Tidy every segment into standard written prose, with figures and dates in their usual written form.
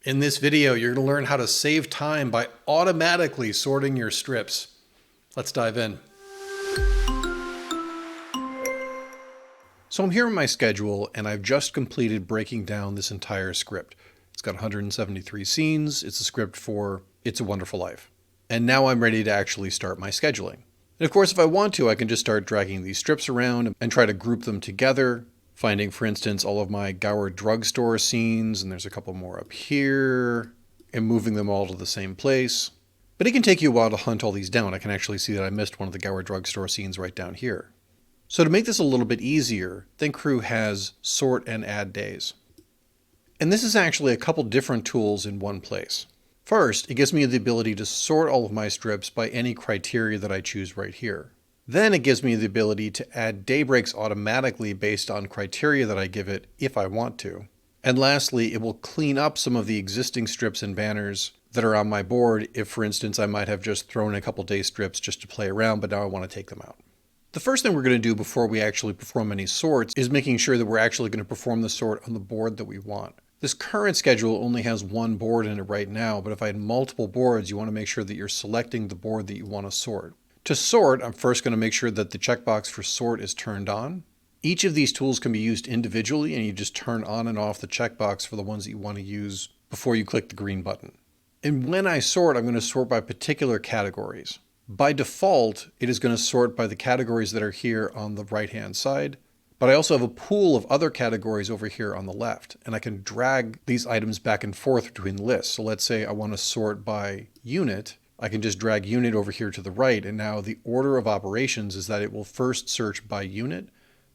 In this video, you're going to learn how to save time by automatically sorting your strips. Let's dive in. So I'm here in my schedule and I've just completed breaking down this entire script. It's got 173 scenes. It's a script for It's a Wonderful Life. And now I'm ready to actually start my scheduling. And of course, if I want to, I can just start dragging these strips around and try to group them together, finding, for instance, all of my Gower drugstore scenes, and there's a couple more up here, and moving them all to the same place. But it can take you a while to hunt all these down. I can actually see that I missed one of the Gower drugstore scenes right down here. So to make this a little bit easier, ThinkCrew has sort and add days. And this is actually a couple different tools in one place. First, it gives me the ability to sort all of my strips by any criteria that I choose right here. Then it gives me the ability to add day breaks automatically based on criteria that I give it if I want to. And lastly, it will clean up some of the existing strips and banners that are on my board if, for instance, I might have just thrown a couple day strips just to play around, but now I want to take them out. The first thing we're going to do before we actually perform any sorts is making sure that we're actually going to perform the sort on the board that we want. This current schedule only has one board in it right now, but if I had multiple boards, you want to make sure that you're selecting the board that you want to sort. To sort, I'm first going to make sure that the checkbox for sort is turned on. Each of these tools can be used individually, and you just turn on and off the checkbox for the ones that you want to use before you click the green button. And when I sort, I'm going to sort by particular categories. By default, it is going to sort by the categories that are here on the right-hand side, but I also have a pool of other categories over here on the left, and I can drag these items back and forth between lists. So let's say I want to sort by unit. I can just drag unit over here to the right, and now the order of operations is that it will first search by unit,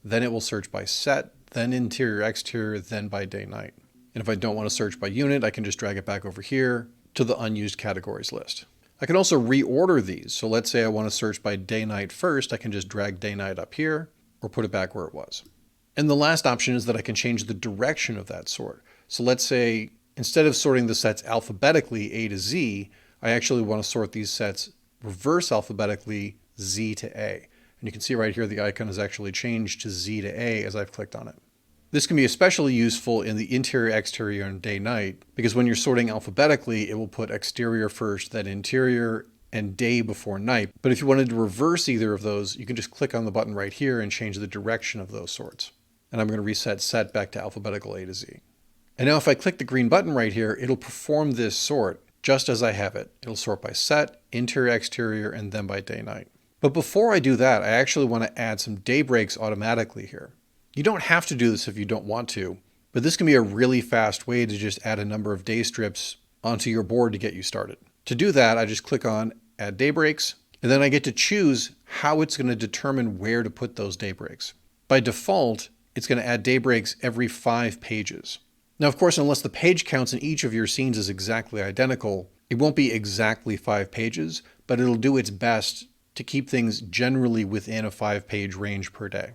then it will search by set, then interior, exterior, then by day, night. And if I don't want to search by unit, I can just drag it back over here to the unused categories list. I can also reorder these. So let's say I want to search by day, night first, I can just drag day, night up here or put it back where it was. And the last option is that I can change the direction of that sort. So let's say instead of sorting the sets alphabetically A to Z, I actually want to sort these sets reverse alphabetically Z to A. And you can see right here the icon has actually changed to Z to A as I've clicked on it. This can be especially useful in the interior, exterior, and day-night, because when you're sorting alphabetically, it will put exterior first, then interior, and day before night. But if you wanted to reverse either of those, you can just click on the button right here and change the direction of those sorts. And I'm going to reset set back to alphabetical A to Z. And now if I click the green button right here, it'll perform this sort just as I have it. It'll sort by set, interior, exterior, and then by day-night. But before I do that, I actually want to add some day breaks automatically here. You don't have to do this if you don't want to, but this can be a really fast way to just add a number of day strips onto your board to get you started. To do that, I just click on Add Day Breaks, and then I get to choose how it's going to determine where to put those day breaks. By default, it's going to add day breaks every 5 pages. Now, of course, unless the page counts in each of your scenes is exactly identical, it won't be exactly 5 pages, but it'll do its best to keep things generally within a 5-page range per day.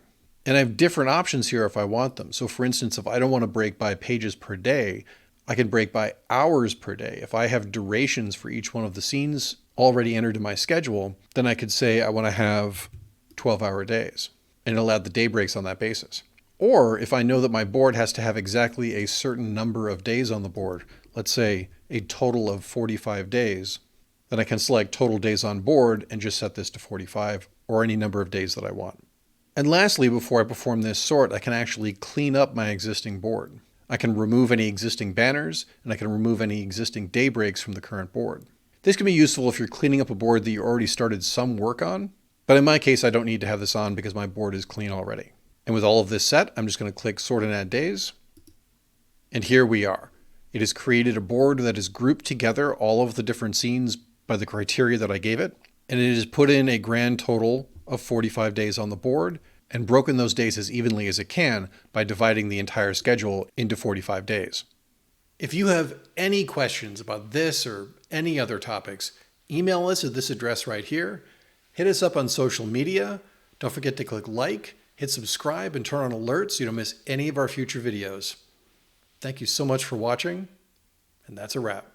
And I have different options here if I want them. So for instance, if I don't want to break by pages per day, I can break by hours per day. If I have durations for each one of the scenes already entered in my schedule, then I could say I want to have 12-hour days, and it'll add the day breaks on that basis. Or if I know that my board has to have exactly a certain number of days on the board, let's say a total of 45 days, then I can select total days on board and just set this to 45 or any number of days that I want. And lastly, before I perform this sort, I can actually clean up my existing board. I can remove any existing banners, and I can remove any existing day breaks from the current board. This can be useful if you're cleaning up a board that you already started some work on, but in my case, I don't need to have this on because my board is clean already. And with all of this set, I'm just going to click Sort and Add Days. And here we are. It has created a board that has grouped together all of the different scenes by the criteria that I gave it, and it has put in a grand total of 45 days on the board and broken those days as evenly as it can by dividing the entire schedule into 45 days. If you have any questions about this or any other topics, email us at this address right here. Hit us up on social media. Don't forget to click like, hit subscribe, and turn on alerts so you don't miss any of our future videos. Thank you so much for watching, and that's a wrap.